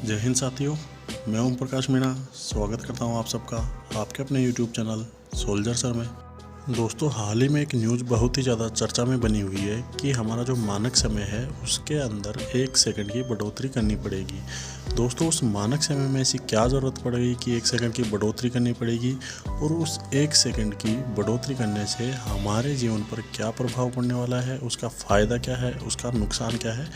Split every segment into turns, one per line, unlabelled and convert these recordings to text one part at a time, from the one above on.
जय हिंद साथियों, मैं ओम प्रकाश मीणा स्वागत करता हूं आप सबका आपके अपने यूट्यूब चैनल सोल्जर सर में। दोस्तों, हाल ही में एक न्यूज़ बहुत ही ज़्यादा चर्चा में बनी हुई है कि हमारा जो मानक समय है उसके अंदर 1 सेकंड की बढ़ोतरी करनी पड़ेगी। दोस्तों, उस मानक समय में ऐसी क्या ज़रूरत पड़ेगी कि 1 सेकंड की बढ़ोतरी करनी पड़ेगी और उस 1 सेकंड की बढ़ोतरी करने से हमारे जीवन पर क्या प्रभाव पड़ने वाला है, उसका फ़ायदा क्या है, उसका नुकसान क्या है,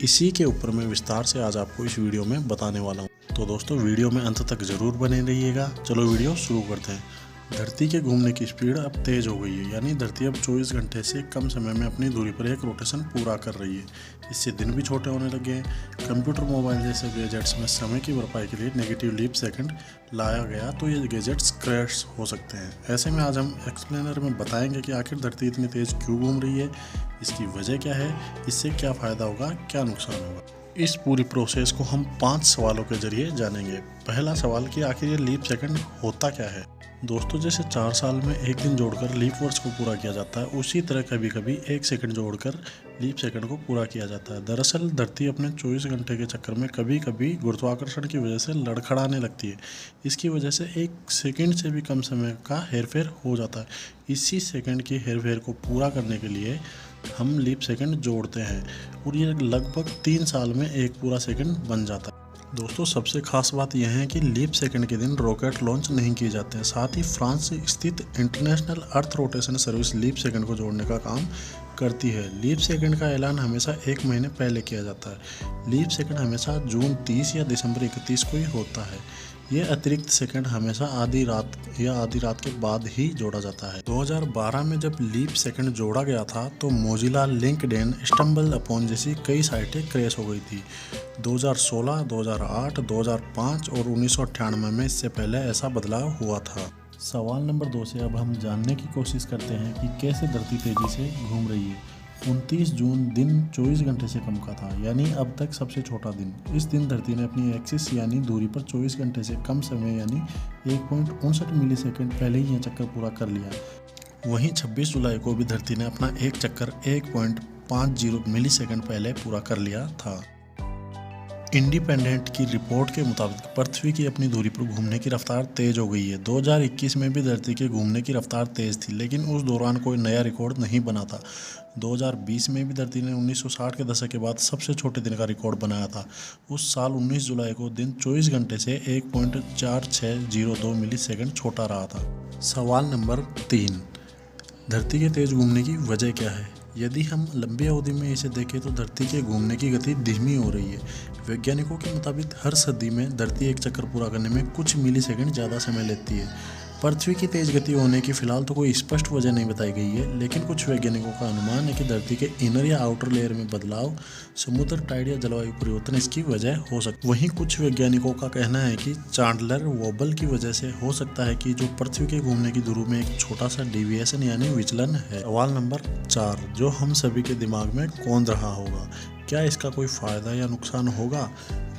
इसी के ऊपर मैं विस्तार से आज आपको इस वीडियो में बताने वाला हूँ। तो दोस्तों, वीडियो में अंत तक ज़रूर बने रहिएगा। चलो वीडियो शुरू करते हैं। धरती के घूमने की स्पीड अब तेज़ हो गई है, यानी धरती अब 24 घंटे से कम समय में अपनी दूरी पर एक रोटेशन पूरा कर रही है। इससे दिन भी छोटे होने लगे हैं। कंप्यूटर, मोबाइल जैसे गैजेट्स में समय की भरपाई के लिए नेगेटिव लीप सेकंड लाया गया तो ये गैजेट्स क्रैश हो सकते हैं। ऐसे में आज हम एक्सप्लेनर में बताएंगे कि आखिर धरती इतनी तेज़ क्यों घूम रही है, इसकी वजह क्या है, इससे क्या फ़ायदा होगा, क्या नुकसान होगा। इस पूरी प्रोसेस को हम 5 सवालों के जरिए जानेंगे। पहला सवाल कि आखिर ये लीप सेकंड होता क्या है। दोस्तों, जैसे 4 साल में एक दिन जोड़कर लीप वर्ष को पूरा किया जाता है, उसी तरह कभी कभी 1 सेकंड जोड़कर लीप सेकंड को पूरा किया जाता है। दरअसल धरती अपने 24 घंटे के चक्कर में कभी कभी गुरुत्वाकर्षण की वजह से लड़खड़ाने लगती है। इसकी वजह से 1 सेकंड से भी कम समय का हेरफेर हो जाता है। इसी सेकंड की हेरफेर को पूरा करने के लिए हम लीप सेकंड जोड़ते हैं और ये लगभग 3 साल में एक पूरा सेकंड बन जाता है। दोस्तों, सबसे खास बात यह है कि लीप सेकंड के दिन रॉकेट लॉन्च नहीं किए जाते हैं। साथ ही फ्रांस स्थित international earth rotation service leap second को जोड़ने का काम करती है। लीप सेकंड का ऐलान हमेशा 1 महीने पहले किया जाता है। लीप सेकंड हमेशा जून 30 या दिसंबर 31 को ही होता है। ये अतिरिक्त सेकंड हमेशा आधी रात के बाद ही जोड़ा जाता है। 2012 में जब लीप सेकंड जोड़ा गया था तो मोजिला, लिंक्डइन, स्टम्बल अपॉन जैसी कई साइटें क्रैश हो गई थी। 2016, 2008, 2005 और 1998 में इससे पहले ऐसा बदलाव हुआ था। सवाल नंबर 2 से अब हम जानने की कोशिश करते हैं कि कैसे धरती तेजी से घूम रही है। 29 जून दिन 24 घंटे से कम का था, यानी अब तक सबसे छोटा दिन। इस दिन धरती ने अपनी एक्सिस यानी दूरी पर 24 घंटे से कम समय यानी 1.59 मिली सेकेंड पहले ही यह चक्कर पूरा कर लिया। वहीं 26 जुलाई को भी धरती ने अपना एक चक्कर 1.50 मिली सेकेंड पहले पूरा कर लिया था। इंडिपेंडेंट की रिपोर्ट के मुताबिक पृथ्वी की अपनी दूरी पर घूमने की रफ्तार तेज़ हो गई है। 2021 में भी धरती के घूमने की रफ्तार तेज़ थी, लेकिन उस दौरान कोई नया रिकॉर्ड नहीं बना था। 2020 में भी धरती ने 1960 के दशक के बाद सबसे छोटे दिन का रिकॉर्ड बनाया था। उस साल 19 जुलाई को दिन 24 घंटे से 1.4602 मिली सेकेंड छोटा रहा था। सवाल नंबर 3, धरती के तेज़ घूमने की वजह क्या है। यदि हम लंबी अवधि में इसे देखें तो धरती के घूमने की गति धीमी हो रही है। वैज्ञानिकों के मुताबिक हर सदी में धरती एक चक्कर पूरा करने में कुछ मिली सेकेंड ज़्यादा समय लेती है। पृथ्वी की तेज़ गति होने की फिलहाल तो कोई स्पष्ट वजह नहीं बताई गई है, लेकिन कुछ वैज्ञानिकों का अनुमान है कि धरती के इनर या आउटर लेयर में बदलाव, समुद्र टाइड या जलवायु परिवर्तन इसकी वजह हो सकता है। वहीं कुछ वैज्ञानिकों का कहना है कि चांडलर वोबल की वजह से हो सकता है कि जो पृथ्वी के घूमने की दूरी में एक छोटा सा डिविएशन यानी विचलन है। सवाल नंबर 4, जो हम सभी के दिमाग में कौंध रहा होगा, क्या इसका कोई फ़ायदा या नुकसान होगा।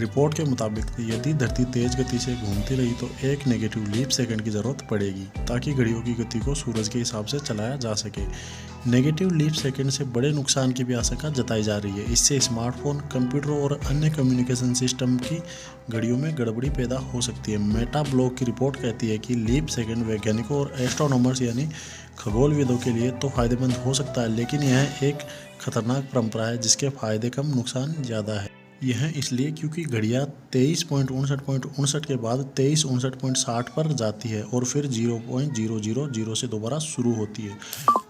रिपोर्ट के मुताबिक यदि धरती तेज़ गति से घूमती रही तो एक नेगेटिव लीप सेकंड की ज़रूरत पड़ेगी ताकि घड़ियों की गति को सूरज के हिसाब से चलाया जा सके। नेगेटिव लीप सेकंड से बड़े नुकसान की भी आशंका जताई जा रही है। इससे स्मार्टफोन, कंप्यूटर और अन्य कम्युनिकेशन सिस्टम की घड़ियों में गड़बड़ी पैदा हो सकती है। मेटा ब्लॉग की रिपोर्ट कहती है कि लीप सेकंड वैज्ञानिकों और एस्ट्रोनॉमर्स यानी खगोलविदों के लिए तो फायदेमंद हो सकता है, लेकिन यह एक खतरनाक परंपरा है जिसके फायदे कम, नुकसान ज़्यादा है। यह इसलिए क्योंकि घड़ियाँ 23.59 के बाद 23.59 पर जाती है और फिर 0.000 से दोबारा शुरू होती है।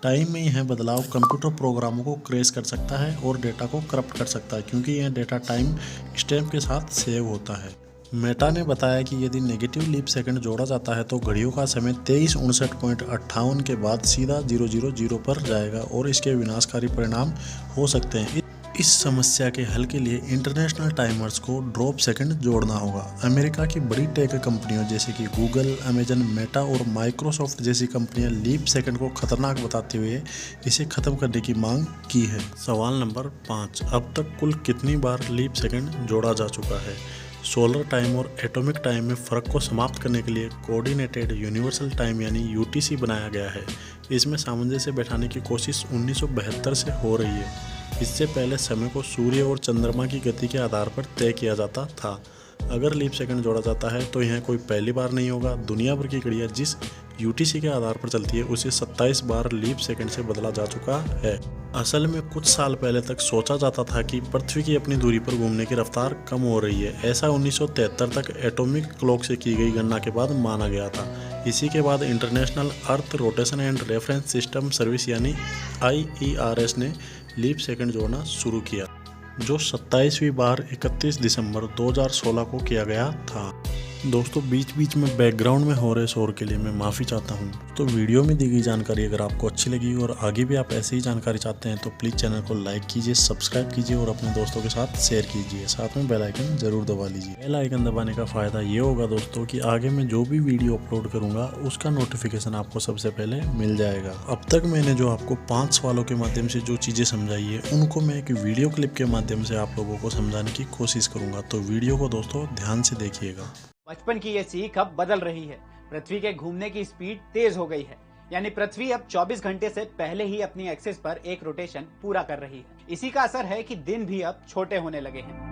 टाइम में यह बदलाव कंप्यूटर प्रोग्रामों को क्रैश कर सकता है और डेटा को करप्ट कर सकता है, क्योंकि यह डेटा टाइम स्टैम्प के साथ सेव होता है। मेटा ने बताया कि यदि नेगेटिव लीप सेकंड जोड़ा जाता है तो घड़ियों का समय 23:59.58 के बाद सीधा 000 पर जाएगा और इसके विनाशकारी परिणाम हो सकते हैं। इस समस्या के हल के लिए इंटरनेशनल टाइमर्स को ड्रॉप सेकंड जोड़ना होगा। अमेरिका की बड़ी टेक कंपनियों जैसे कि गूगल, अमेजन, मेटा और माइक्रोसॉफ्ट जैसी कंपनियां लीप सेकंड को खतरनाक बताते हुए इसे खत्म करने की मांग की है। सवाल नंबर 5, अब तक कुल कितनी बार लीप सेकंड जोड़ा जा चुका है। सोलर टाइम और एटॉमिक टाइम में फ़र्क को समाप्त करने के लिए कोऑर्डिनेटेड यूनिवर्सल टाइम यानी यूटीसी बनाया गया है। इसमें सामंजस्य बैठाने की कोशिश 1972 से हो रही है। इससे पहले समय को सूर्य और चंद्रमा की गति के आधार पर तय किया जाता था। अगर लीप सेकंड जोड़ा जाता है तो यह कोई पहली बार नहीं होगा। दुनिया भर की घड़ियाँ जिस UTC के आधार पर चलती है उसे 27 बार लीप सेकंड से बदला जा चुका है। असल में कुछ साल पहले तक सोचा जाता था कि पृथ्वी की अपनी दूरी पर घूमने की रफ्तार कम हो रही है। ऐसा 1973 तक एटॉमिक क्लॉक से की गई गणना के बाद माना गया था। इसी के बाद international earth rotation and reference system service यानी IERS ने लीप सेकंड जोड़ना शुरू किया, जो 27वीं बार 31 दिसंबर 2016 को किया गया था। दोस्तों बीच बीच में बैकग्राउंड में हो रहे शोर के लिए मैं माफ़ी चाहता हूँ। तो वीडियो में दी गई जानकारी अगर आपको अच्छी लगी और आगे भी आप ऐसे ही जानकारी चाहते हैं तो प्लीज़ चैनल को लाइक कीजिए, सब्सक्राइब कीजिए और अपने दोस्तों के साथ शेयर कीजिए। साथ में बेल आइकन जरूर दबा लीजिए। बेल आइकन दबाने का फ़ायदा ये होगा दोस्तों कि आगे मैं जो भी वीडियो अपलोड करूँगा उसका नोटिफिकेशन आपको सबसे पहले मिल जाएगा। अब तक मैंने जो आपको 5 सवालों के माध्यम से जो चीज़ें समझाई है उनको मैं एक वीडियो क्लिप के माध्यम से आप लोगों को समझाने की कोशिश करूँगा। तो वीडियो को दोस्तों ध्यान से देखिएगा।
बचपन की ये सीख अब बदल रही है। पृथ्वी के घूमने की स्पीड तेज हो गई है, यानी पृथ्वी अब 24 घंटे से पहले ही अपनी एक्सिस पर एक रोटेशन पूरा कर रही है। इसी का असर है कि दिन भी अब छोटे होने लगे हैं।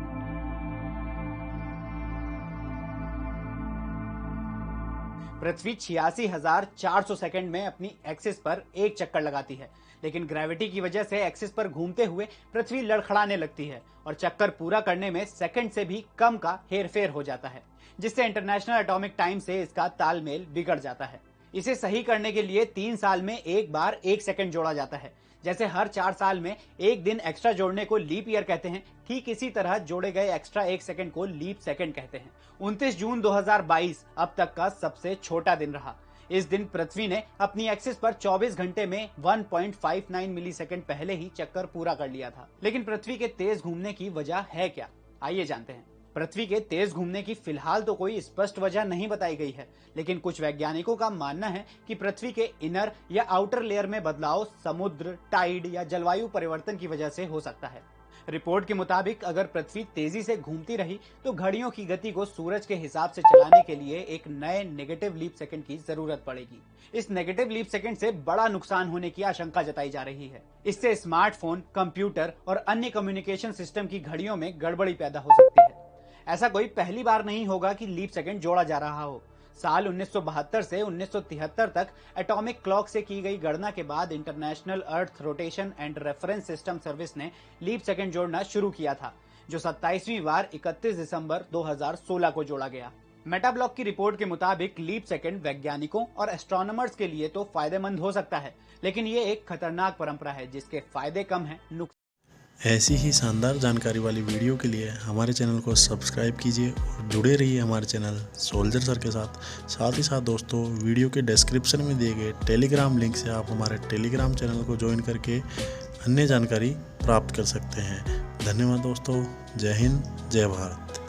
पृथ्वी 86,400 सेकंड में अपनी एक्सिस पर एक चक्कर लगाती है, लेकिन ग्रेविटी की वजह से एक्सिस पर घूमते हुए पृथ्वी लड़खड़ाने लगती है और चक्कर पूरा करने में सेकंड से भी कम का हेरफेर हो जाता है, जिससे इंटरनेशनल एटॉमिक टाइम से इसका तालमेल बिगड़ जाता है। इसे सही करने के लिए 3 साल में एक बार 1 सेकंड जोड़ा जाता है। जैसे हर 4 साल में एक दिन एक्स्ट्रा जोड़ने को लीप ईयर कहते हैं, ठीक इसी तरह जोड़े गए एक्स्ट्रा 1 सेकंड को लीप सेकंड कहते हैं। 29 जून 2022 अब तक का सबसे छोटा दिन रहा। इस दिन पृथ्वी ने अपनी एक्सिस पर 24 घंटे में 1.59 मिलीसेकंड पहले ही चक्कर पूरा कर लिया था। लेकिन पृथ्वी के तेज घूमने की वजह है क्या, आइए जानते हैं। पृथ्वी के तेज घूमने की फिलहाल तो कोई स्पष्ट वजह नहीं बताई गई है, लेकिन कुछ वैज्ञानिकों का मानना है कि पृथ्वी के इनर या आउटर लेयर में बदलाव समुद्र, टाइड या जलवायु परिवर्तन की वजह से हो सकता है। रिपोर्ट के मुताबिक अगर पृथ्वी तेजी से घूमती रही तो घड़ियों की गति को सूरज के हिसाब से चलाने के लिए एक नए नेगेटिव लीप सेकंड की जरूरत पड़ेगी। इस नेगेटिव लीप सेकंड से बड़ा नुकसान होने की आशंका जताई जा रही है। इससे स्मार्टफोन, कंप्यूटर और अन्य कम्युनिकेशन सिस्टम की घड़ियों में गड़बड़ी पैदा हो सकती है। ऐसा कोई पहली बार नहीं होगा कि लीप सेकंड जोड़ा जा रहा हो। साल 1972 से 1973 तक एटॉमिक क्लॉक से की गई गणना के बाद international earth rotation and reference system service ने लीप सेकंड जोड़ना शुरू किया था, जो 27वीं बार 31 दिसंबर 2016 को जोड़ा गया। मेटाब्लॉक की रिपोर्ट के मुताबिक लीप सेकंड वैज्ञानिकों और एस्ट्रोनॉमर्स के लिए तो फायदेमंद हो सकता है, लेकिन ये एक खतरनाक परंपरा है जिसके फायदे कम हैं, नुकसान।
ऐसी ही शानदार जानकारी वाली वीडियो के लिए हमारे चैनल को सब्सक्राइब कीजिए और जुड़े रहिए हमारे चैनल सोल्जर सर के साथ। साथ ही साथ दोस्तों वीडियो के डिस्क्रिप्शन में दिए गए टेलीग्राम लिंक से आप हमारे टेलीग्राम चैनल को ज्वाइन करके अन्य जानकारी प्राप्त कर सकते हैं। धन्यवाद दोस्तों। जय हिंद, जय भारत।